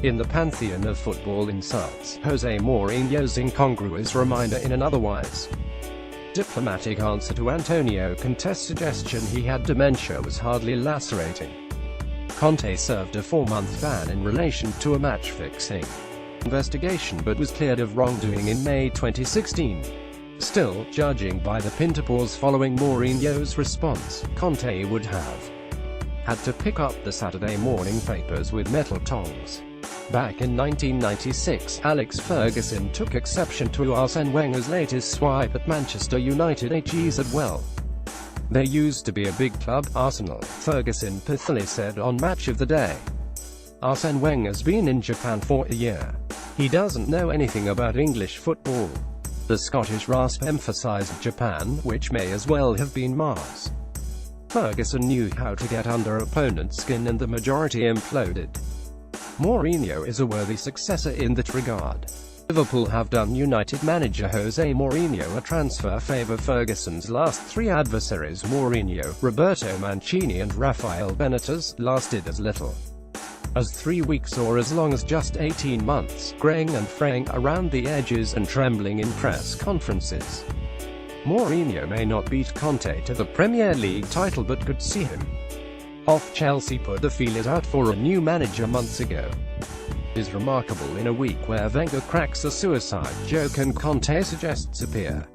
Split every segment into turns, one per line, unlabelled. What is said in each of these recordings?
In the pantheon of football insults, Jose Mourinho's incongruous reminder in an otherwise diplomatic answer to Antonio Conte's suggestion he had dementia was hardly lacerating. Conte served a 4-month ban in relation to a match-fixing investigation but was cleared of wrongdoing in May 2016. Still, judging by the Pintapause following Mourinho's response, Conte would have had to pick up the Saturday morning papers with metal tongs. Back in 1996, Alex Ferguson took exception to Arsene Wenger's latest swipe at Manchester United. He said, "Well, there used to be a big club, Arsenal," Ferguson pithily said on Match of the Day. "Arsene Wenger's been in Japan for a year. He doesn't know anything about English football." The Scottish rasp emphasised Japan, which may as well have been Mars. Ferguson knew how to get under opponents' skin and the majority imploded. Mourinho is a worthy successor in that regard. Liverpool have done United manager Jose Mourinho a transfer favour. Ferguson's last 3 adversaries, Mourinho, Roberto Mancini and Rafael Benitez, lasted as little as 3 weeks or as long as just 18 months, graying and fraying around the edges and trembling in press conferences. Mourinho may not beat Conte to the Premier League title but could see him off. Chelsea put the feelers out for a new manager months ago. It is remarkable in a week where Wenger cracks a suicide joke and Conte suggests Appiah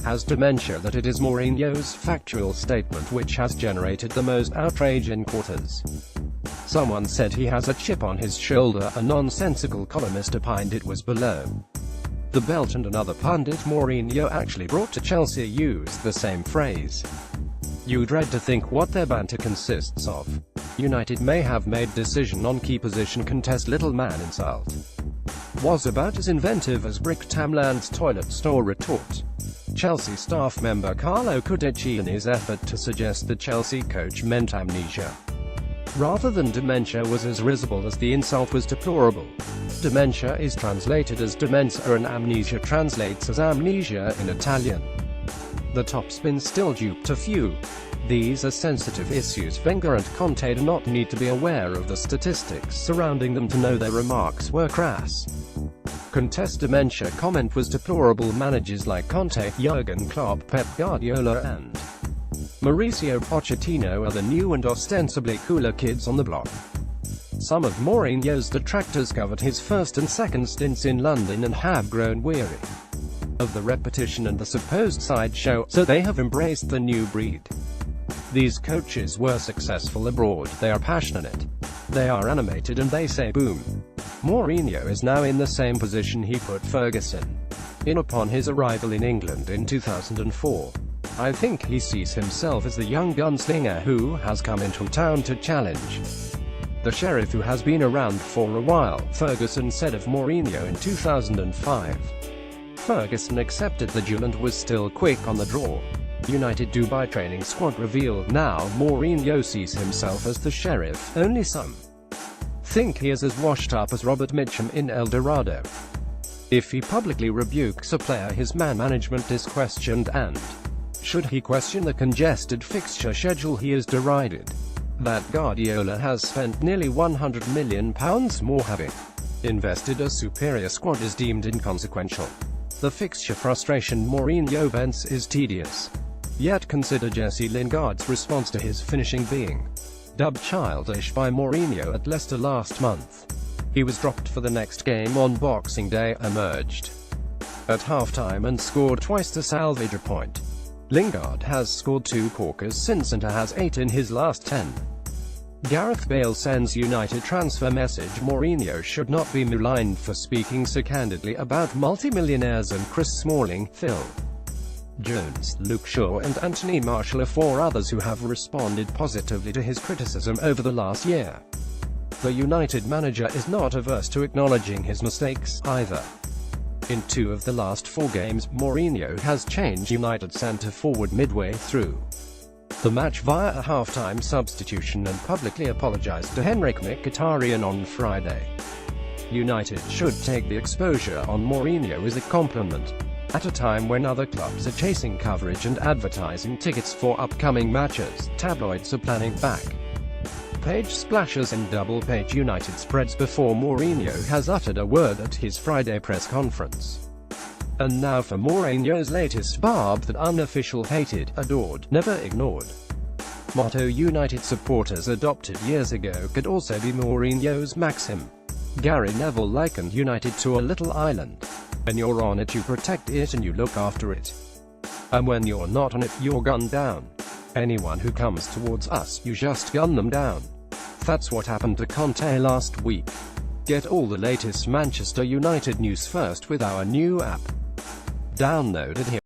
has dementia that it is Mourinho's factual statement which has generated the most outrage in quarters. Someone said he has a chip on his shoulder. A nonsensical columnist opined it was below the belt, and another pundit Mourinho actually brought to Chelsea used the same phrase. You dread to think what their banter consists of. United may have made decision on key position contest. Little man insult was about as inventive as Brick Tamland's toilet store retort. Chelsea staff member Carlo Cudici in his effort to suggest the Chelsea coach meant amnesia rather than dementia was as risible as the insult was deplorable. Dementia is translated as demenza and amnesia translates as amnesia in Italian. The topspin still duped a few. These are sensitive issues. Wenger and Conte do not need to be aware of the statistics surrounding them to know their remarks were crass. Conte's dementia comment was deplorable. Managers like Conte, Jurgen Klopp, Pep Guardiola and Mauricio Pochettino are the new and ostensibly cooler kids on the block. Some of Mourinho's detractors covered his first and second stints in London and have grown weary of the repetition and the supposed sideshow, so they have embraced the new breed. These coaches were successful abroad, they are passionate, they are animated, and they say boom. Mourinho is now in the same position he put Ferguson in upon his arrival in England in 2004. I think he sees himself as the young gunslinger who has come into town to challenge the sheriff who has been around for a while, Ferguson said of Mourinho in 2005. Ferguson accepted the duel and was still quick on the draw. United Dubai training squad revealed now Mourinho sees himself as the sheriff. Only some think he is as washed up as Robert Mitchum in El Dorado. If he publicly rebukes a player, his man management is questioned, and should he question the congested fixture schedule, he is derided. That Guardiola has spent nearly £100 million more having invested a superior squad is deemed inconsequential. The fixture frustration Mourinho vents is tedious. Yet consider Jesse Lingard's response to his finishing being dubbed childish by Mourinho at Leicester last month. He was dropped for the next game on Boxing Day, emerged at halftime and scored twice to salvage a point. Lingard has scored 2 corkers since and has 8 in his last 10. Gareth Bale sends United transfer message. Mourinho should not be maligned for speaking so candidly about multimillionaires, and Chris Smalling, Phil Jones, Luke Shaw and Anthony Martial are 4 others who have responded positively to his criticism over the last year. The United manager is not averse to acknowledging his mistakes, either. In 2 of the last 4 games, Mourinho has changed United centre-forward midway through the match via a half-time substitution and publicly apologised to Henrik Mkhitaryan on Friday. United should take the exposure on Mourinho as a compliment, at a time when other clubs are chasing coverage and advertising tickets for upcoming matches. Tabloids are planning back page splashes and double-page United spreads before Mourinho has uttered a word at his Friday press conference. And now for Mourinho's latest barb that unofficial hated, adored, never ignored motto United supporters adopted years ago could also be Mourinho's maxim. Gary Neville likened United to a little island. When you're on it you protect it and you look after it. And when you're not on it, you're gunned down. Anyone who comes towards us, you just gun them down. That's what happened to Conte last week. Get all the latest Manchester United news first with our new app. Download it here.